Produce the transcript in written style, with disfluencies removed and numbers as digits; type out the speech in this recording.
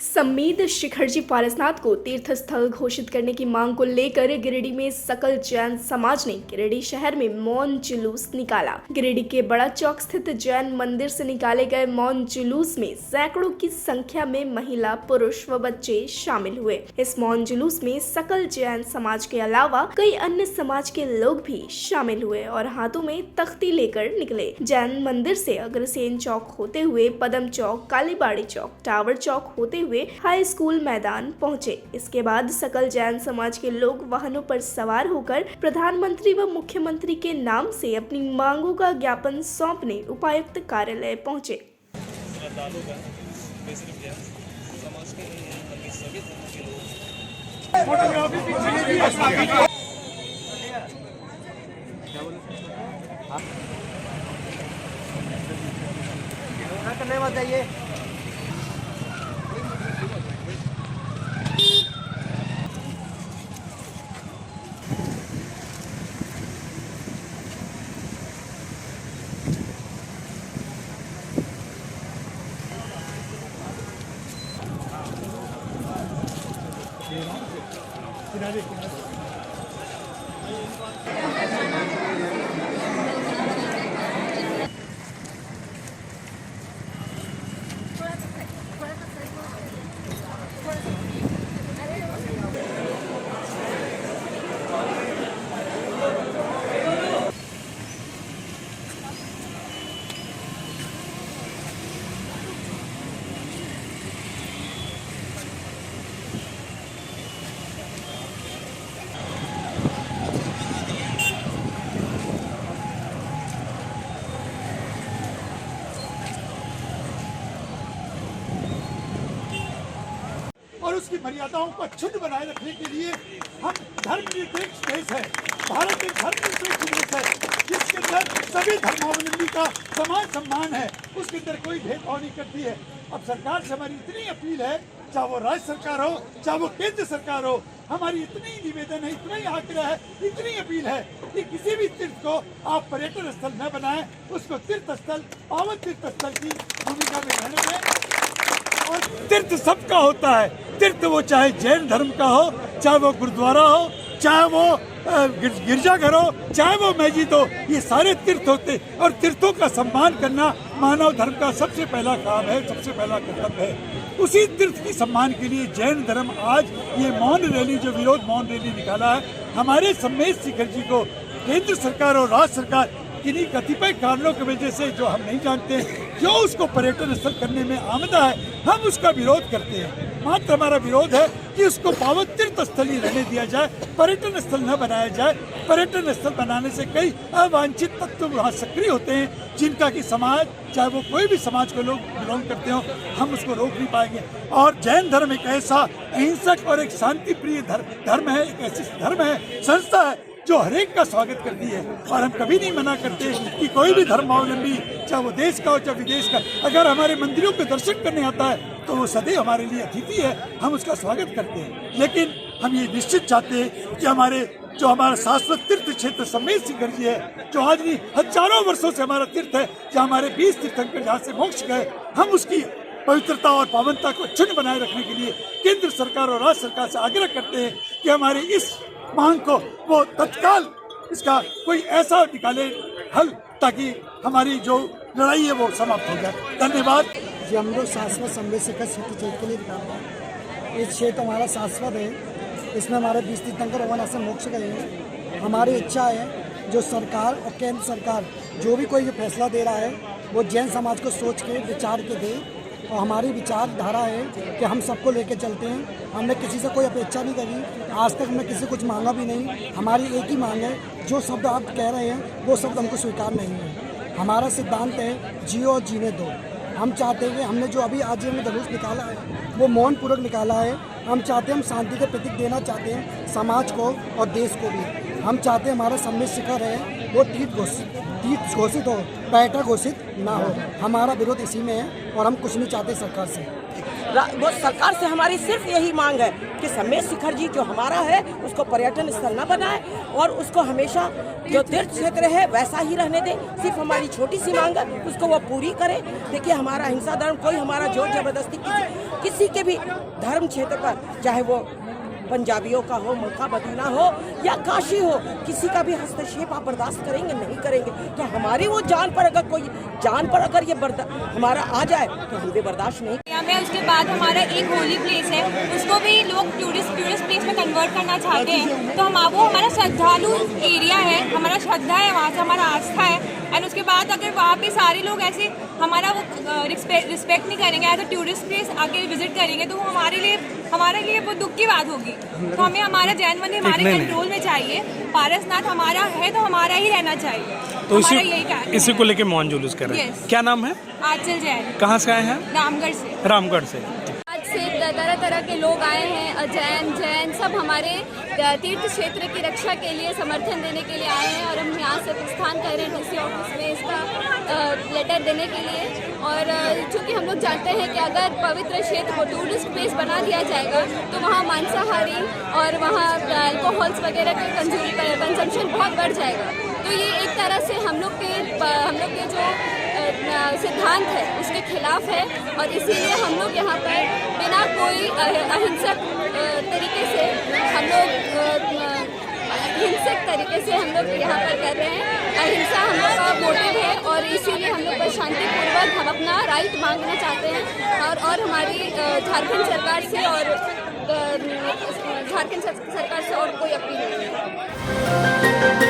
सम्मेद शिखरजी पारसनाथ को तीर्थ स्थल घोषित करने की मांग को लेकर गिरिडीह में सकल जैन समाज ने गिरिडीह शहर में मौन जुलूस निकाला। गिरिडीह के बड़ा चौक स्थित जैन मंदिर से निकाले गए मौन जुलूस में सैकड़ों की संख्या में महिला, पुरुष व बच्चे शामिल हुए। इस मौन जुलूस में सकल जैन समाज के अलावा कई अन्य समाज के लोग भी शामिल हुए और हाथों में तख्ती लेकर निकले। जैन मंदिर से अग्रसेन चौक होते हुए पदम चौक, कालीबाड़ी चौक, टावर चौक होते हुए हाई स्कूल मैदान पहुंचे। इसके बाद सकल जैन समाज के लोग वाहनों पर सवार होकर प्रधानमंत्री व मुख्यमंत्री के नाम से अपनी मांगों का ज्ञापन सौंपने उपायुक्त कार्यालय पहुंचे। और उसकी मर्यादाओं को अक्षुण्ण बनाए रखने के लिए हम धर्मनिरपेक्ष देश है। भारत एक धर्मनिरपेक्ष देश है जिसके अंदर सभी धर्मावलंबी का समान सम्मान है, उसके अंदर कोई भेदभाव नहीं करती है। अब सरकार से हमारी इतनी अपील है, चाहे वो राज्य सरकार हो चाहे वो केंद्र सरकार हो, हमारी इतनी निवेदन है, इतना ही आग्रह है, इतनी अपील है कि किसी भी तीर्थ को आप पर्यटन स्थल न बनाएं, उसको तीर्थ स्थल, पावन तीर्थ स्थल की भूमिका में रहने दें। और तीर्थ सबका होता है, तीर्थ वो चाहे जैन धर्म का हो, चाहे वो गुरुद्वारा हो, चाहे वो गिरजाघर हो, चाहे वो मस्जिद हो, ये सारे तीर्थ होते और तीर्थों का सम्मान करना मानव धर्म का सबसे पहला काम है, सबसे पहला कर्तव्य है। उसी तीर्थ की सम्मान के लिए जैन धर्म आज ये मौन रैली, जो विरोध मौन रैली निकाला है, हमारे सम्मेद शिखर जी को केंद्र सरकार और राज्य सरकार किन्हीं कतिपय कारणों की वजह से, जो हम नहीं जानते, जो उसको पर्यटन स्थल करने में आमदा है, हम उसका विरोध करते हैं। मात्र हमारा विरोध है कि उसको पावन तीर्थ स्थल ही रहने दिया जाए, पर्यटन स्थल न बनाया जाए। पर्यटन स्थल बनाने से कई अवांछित तत्व वहाँ सक्रिय होते हैं, जिनका कि समाज, चाहे वो कोई भी समाज के लोग बिलोंग करते हो, हम उसको रोक नहीं पाएंगे। और जैन धर्म एक ऐसा अहिंसक और एक शांति प्रिय धर्म है, एक ऐसी धर्म है, संस्था है जो हरेक का स्वागत करती है। और हम कभी नहीं मना करते कि कोई भी धर्मावलंबी, चाहे वो देश का हो चाहे विदेश का, अगर हमारे मंदिरों के दर्शन करने आता है तो वो सदैव हमारे लिए अतिथि है, हम उसका स्वागत करते हैं। लेकिन हम ये निश्चित चाहते हैं कि हमारा शाश्वत तीर्थ क्षेत्र सम्मेद शिखर जी है, जो आज नहीं हजारों वर्षों से हमारा तीर्थ है, जहाँ हमारे 20 तीर्थंकर जहाँ से मोक्ष गए, हम उसकी पवित्रता और पावनता को अक्षुण्ण बनाए रखने के लिए केंद्र सरकार और राज्य सरकार से आग्रह करते हैं कि हमारी इस मांग को वो तत्काल इसका कोई ऐसा निकाले हल, ताकि हमारी जो लड़ाई है वो समाप्त हो जाए। धन्यवाद जी। हम लोग शाश्वत सम्मेद शिखर क्षेत्र के लिए निकालते हैं। ये क्षेत्र हमारा शाश्वत है, इसमें हमारे 20 तीर्थंकर भगवान से मोक्ष गए हैं। हमारी इच्छा है जो सरकार और केंद्र सरकार जो भी कोई फैसला दे रहा है, वो जैन समाज को सोच के विचार के दे। और हमारी विचारधारा है कि हम सबको लेके चलते हैं। हमने किसी से कोई अपेक्षा नहीं करी, आज तक हमने किसी कुछ मांगा भी नहीं। हमारी एक ही मांग है, जो शब्द आप कह रहे हैं वो शब्द हमको स्वीकार नहीं है। हमारा सिद्धांत है जियो और जीने दो। हम चाहते हैं कि हमने जो अभी आज हमने जुलूस निकाला है वो मौन पूर्वक निकाला है। हम चाहते हैं, हम शांति के प्रतीक देना चाहते हैं समाज को और देश को भी। हम चाहते हैं हमारा सम्मेद शिखर है वो तीर्थ घोषित हो, पर्यटन घोषित ना हो। हमारा विरोध इसी में है और हम कुछ नहीं चाहते सरकार से। वो सरकार से हमारी सिर्फ यही मांग है कि सम्मेद शिखर जी जो हमारा है उसको पर्यटन स्थल न बनाए और उसको हमेशा जो तीर्थ क्षेत्र है वैसा ही रहने दें। सिर्फ हमारी छोटी सी मांग है, उसको वो पूरी करें। देखिए, हमारा हिंसा धर्म कोई हमारा जोर जबरदस्ती किसी के भी धर्म क्षेत्र पर, चाहे वो पंजाबियों का हो, मक्का मदीना हो या काशी हो, किसी का भी हस्तक्षेप आप बर्दाश्त करेंगे नहीं करेंगे। तो हमारी वो जान पर अगर ये हमारा आ जाए तो हम भी बर्दाश्त नहीं। में उसके बाद हमारा एक होली प्लेस है, उसको भी लोग टूरिस्ट प्लेस में कन्वर्ट करना चाहते हैं। तो वो हमारा श्रद्धालु एरिया है, हमारा श्रद्धा है, वहाँ से हमारा आस्था है। एंड उसके बाद अगर वहाँ पे सारे लोग ऐसे हमारा वो रिस्पेक्ट नहीं करेंगे, एज अ टूरिस्ट प्लेस आके विजिट करेंगे, तो वो हमारे लिए वो दुख की बात होगी। तो हमें हमारा जैन मंदिर हमारे कंट्रोल में चाहिए। पारसनाथ हमारा है तो हमारा ही रहना चाहिए। तो इसी को लेके मौन जुलूस कर रहे हैं। क्या नाम है? आंचल जैन। कहाँ से आए हैं? रामगढ़ से। रामगढ़ से। आज से तरह तरह के लोग आए हैं, जैन सब हमारे तीर्थ क्षेत्र की रक्षा के लिए समर्थन देने के लिए आए हैं और हम यहाँ से प्रस्थान कर रहे हैं डीसी ऑफिस में इसका लेटर देने के लिए। और चूँकि हम लोग जानते हैं कि अगर पवित्र क्षेत्र को टूरिस्ट प्लेस बना दिया जाएगा तो वहाँ मांसाहारी और वहाँ अल्कोहल्स वगैरह का कंजम्पशन बहुत बढ़ जाएगा। तो ये एक तरह से हम लोग के जो सिद्धांत है उसके खिलाफ है और इसीलिए हम लोग यहाँ पर बिना कोई अहिंसक तरीके से हम लोग यहाँ पर कर रहे हैं। अहिंसा हम लोग का मोटिव है और इसीलिए हम लोग शांतिपूर्वक हम अपना राइट मांगना चाहते हैं। और हमारी झारखंड सरकार से और कोई अपील नहीं है।